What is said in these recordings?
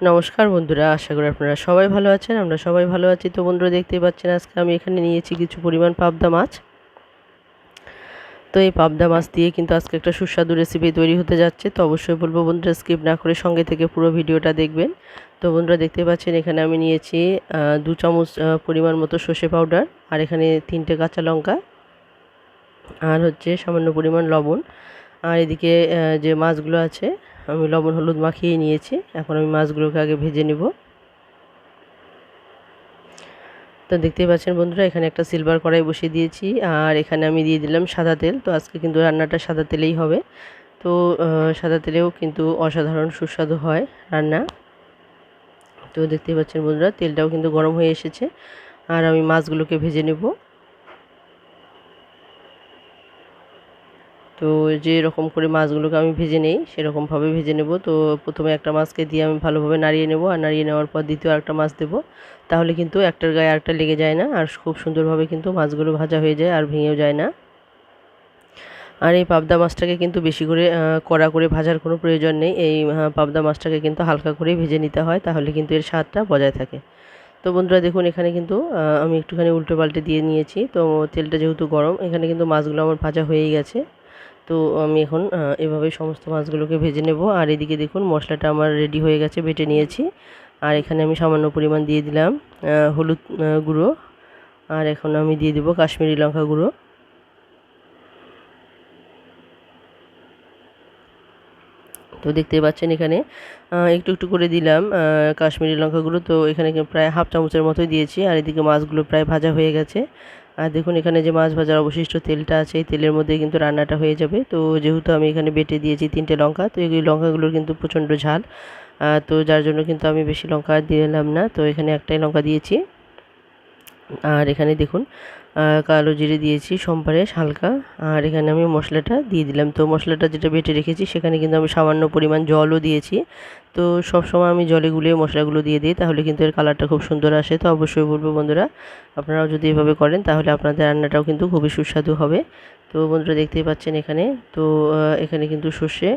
নমস্কার বন্ধুরা, আশা করি আপনারা সবাই ভালো আছেন। আমরা সবাই ভালো আছি। তো বন্ধুরা দেখতেই পাচ্ছেন আজকে আমি এখানে নিয়েছি কিছু পরিমাণ পাবদা মাছ। তো এই পাবদা মাছ দিয়ে কিন্তু আজকে একটা সুস্বাদু রেসিপি তৈরি হতে যাচ্ছে। তো অবশ্যই বলবো বন্ধুরা স্কিপ না করে সঙ্গে থেকে পুরো ভিডিওটা দেখবেন। তো বন্ধুরা দেখতেই পাচ্ছেন এখানে আমি নিয়েছি 2 চামচ পরিমাণ মতো সর্ষে পাউডার, আর এখানে 3টে কাঁচা লঙ্কা, আর হচ্ছে সামান্য পরিমাণ লবণ। আর এদিকে যে মাছগুলো আছে আমি লবণ হলুদ মাখিয়ে নিয়েছি। এখন আমি মাছগুলোকে আগে ভেজে নেব। তো দেখতেই পাচ্ছেন বন্ধুরা এখানে একটা সিলভার কড়াই বসিয়ে দিয়েছি, আর এখানে আমি দিয়ে দিলাম সাদা তেল। তো আজকে কিন্তু রান্নাটা সাদা তেলেই হবে। তো সাদা তেলেও কিন্তু অসাধারণ সুস্বাদু হয় রান্না। তো দেখতেই পাচ্ছেন বন্ধুরা তেলটাও কিন্তু গরম হয়ে এসেছে, আর আমি মাছগুলোকে ভেজে নেব। তো যেরকম করে মাছগুলোকে আমি ভেজে নেই সেরকমভাবে ভেজে নেব। তো প্রথমে একটা মাছকে দিয়ে আমি ভালোভাবে নাড়িয়ে নেব, আর নাড়িয়ে নেওয়ার পর দ্বিতীয় আরেকটা মাছ দেব। তাহলে কিন্তু একটার গায়ে আরেকটা লেগে যায় না, আর খুব সুন্দরভাবে কিন্তু মাছগুলো ভাজা হয়ে যায় আর ভেঙেও যায় না। আর এই পাবদা মাছটাকে কিন্তু বেশি করে কড়া করে ভাজার কোনো প্রয়োজন নেই। এই পাবদা মাছটাকে কিন্তু হালকা করেই ভেজে নিতে হয়, তাহলে কিন্তু এর স্বাদটা বজায় থাকে। তো বন্ধুরা দেখুন এখানে কিন্তু আমি একটুখানি উল্টো পাল্টে দিয়ে নিয়েছি। তো তেলটা যেহেতু গরম, এখানে কিন্তু মাছগুলো আমার ভাজা হয়েই গেছে। তো আমি এখন এভাবে সমস্ত মাছগুলোকে ভেজে নেব। আর এদিকে দেখুন মশলাটা আমার রেডি হয়ে গেছে, বেটে নিয়েছি। আর এখানে আমি সামান্য পরিমাণ দিয়ে দিলাম হলুদ গুঁড়ো, আর এখন আমি দিয়ে দেব কাশ্মীরি লঙ্কা গুঁড়ো। তো দেখতেই পাচ্ছেন এখানে একটু একটু করে দিলাম কাশ্মীরি লঙ্কা গুঁড়ো। তো এখানে প্রায় হাফ চামচের মতোই দিয়েছি। আর এদিকে মাছগুলো প্রায় ভাজা হয়ে গেছে। আর দেখুন এখানে যে মাছ ভাজার অবশিষ্ট তেলটা আছে এই তেলের মধ্যে কিন্তু রান্নাটা হয়ে যাবে। তো যেহেতু আমি এখানে বেটে দিয়েছি 3টে লঙ্কা, তো এই লঙ্কাগুলোর কিন্তু প্রচণ্ড ঝাল, তো যার জন্য কিন্তু আমি বেশি লঙ্কা দিলাম না। তো এখানে একটাই লঙ্কা দিয়েছি। আর এখানে দেখুন কালো জিরে দিয়েছি সম্পারেশ হালকা, আর এখানে আমি মশলাটা দিয়ে দিলাম। তো মশলাটা যেটা বেটে রেখেছি সেখানে কিন্তু আমি সামান্য পরিমাণ জলও দিয়েছি। তো সব সময় আমি জলে গুলিয়ে মশলাগুলো দিয়ে দিই, তাহলে কিন্তু এর কালারটা খুব সুন্দর আসে। তো অবশ্যই বলবো বন্ধুরা আপনারাও যদি এভাবে করেন তাহলে আপনাদের রান্নাটাও কিন্তু খুবই সুস্বাদু হবে। তো বন্ধুরা দেখতেই পাচ্ছেন এখানে, তো এখানে কিন্তু সর্ষে,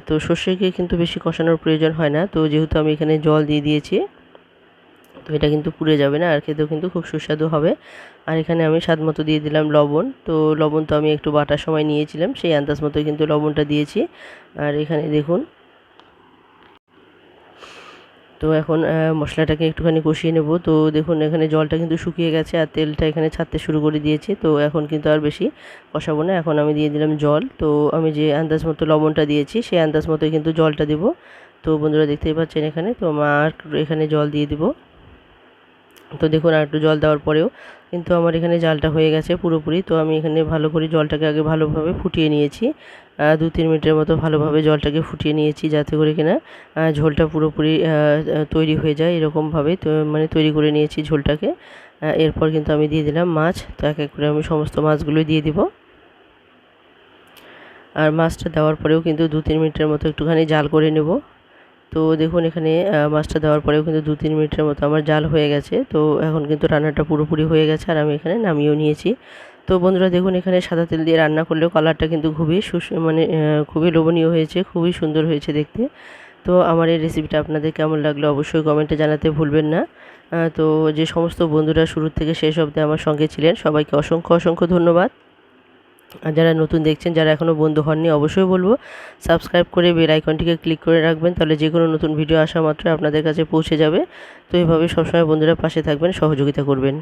তো সর্ষেকে কিন্তু বেশি কষানোর প্রয়োজন হয় না। তো যেহেতু আমি এখানে জল দিয়ে দিয়েছি, তো এটা কিন্তু পুড়ে যাবে না, আর খেতেও কিন্তু খুব সুস্বাদু হবে। আর এখানে আমি স্বাদ মতো দিয়ে দিলাম লবণ। তো লবণ তো আমি একটু বাটার সময় নিয়েছিলাম, সেই আন্দাজ মতোই কিন্তু লবণটা দিয়েছি। আর এখানে দেখুন, তো এখন মশলাটাকে একটুখানি কষিয়ে নেব। তো দেখুন এখানে জলটা কিন্তু শুকিয়ে গেছে, আর তেলটা এখানে ছাড়তে শুরু করে দিয়েছে। তো এখন কিন্তু আর বেশি কষাবো না, এখন আমি দিয়ে দিলাম জল। তো আমি যে আন্দাজ মতো লবণটা দিয়েছি সেই আন্দাজ মতোই কিন্তু জলটা দেব। তো বন্ধুরা দেখতেই পাচ্ছেন এখানে, তো আর এখানে জল দিয়ে দিব। তো দেখুন আর একটু জল দেওয়ার পরেও কিন্তু আমার এখানে জালটা হয়ে গেছে পুরোপুরি। তো আমি এখানে ভালো করে জলটাকে আগে ভালোভাবে ফুটিয়ে নিয়েছি, 2-3 মিনিটের মতো ভালোভাবে জলটাকে ফুটিয়ে নিয়েছি, যাতে করে কিনা ঝোলটা পুরোপুরি তৈরি হয়ে যায় এরকমভাবে। তো মানে তৈরি করে নিয়েছি ঝোলটাকে। এরপর কিন্তু আমি দিয়ে দিলাম মাছ। তো এক এক করে আমি সমস্ত মাছগুলোই দিয়ে দিব। আর মাছটা দেওয়ার পরেও কিন্তু 2-3 মিনিটের মতো একটুখানি জাল করে নেব। তো দেখুন এখানে মাছটা দেওয়ার পরেও কিন্তু 2-3 মিনিটের মতো আমার জাল হয়ে গেছে। তো এখন কিন্তু রান্নাটা পুরোপুরি হয়ে গেছে, আর আমি এখানে নামিয়েও নিয়েছি। তো বন্ধুরা দেখুন এখানে সাদা তেল দিয়ে রান্না করলেও কালারটা কিন্তু খুবই মানে খুবই লোভনীয় হয়েছে, খুবই সুন্দর হয়েছে দেখতে। তো আমার এই রেসিপিটা আপনাদের কেমন লাগলো অবশ্যই কমেন্টে জানাতে ভুলবেন না। তো যে সমস্ত বন্ধুরা শুরু থেকে শেষ অবধি আমার সঙ্গে ছিলেন সবাইকে অসংখ্য অসংখ্য ধন্যবাদ। আর যারা নতুন দেখছেন, যারা এখনও বন্ধু হননি, অবশ্যই বলবো সাবস্ক্রাইব করে বেল আইকনটিকে ক্লিক করে রাখবেন, তাহলে যে কোনো নতুন ভিডিও আসা মাত্রই আপনাদের কাছে পৌঁছে যাবে। তো এভাবে সবসময় বন্ধুরা পাশে থাকবেন, সহযোগিতা করবেন।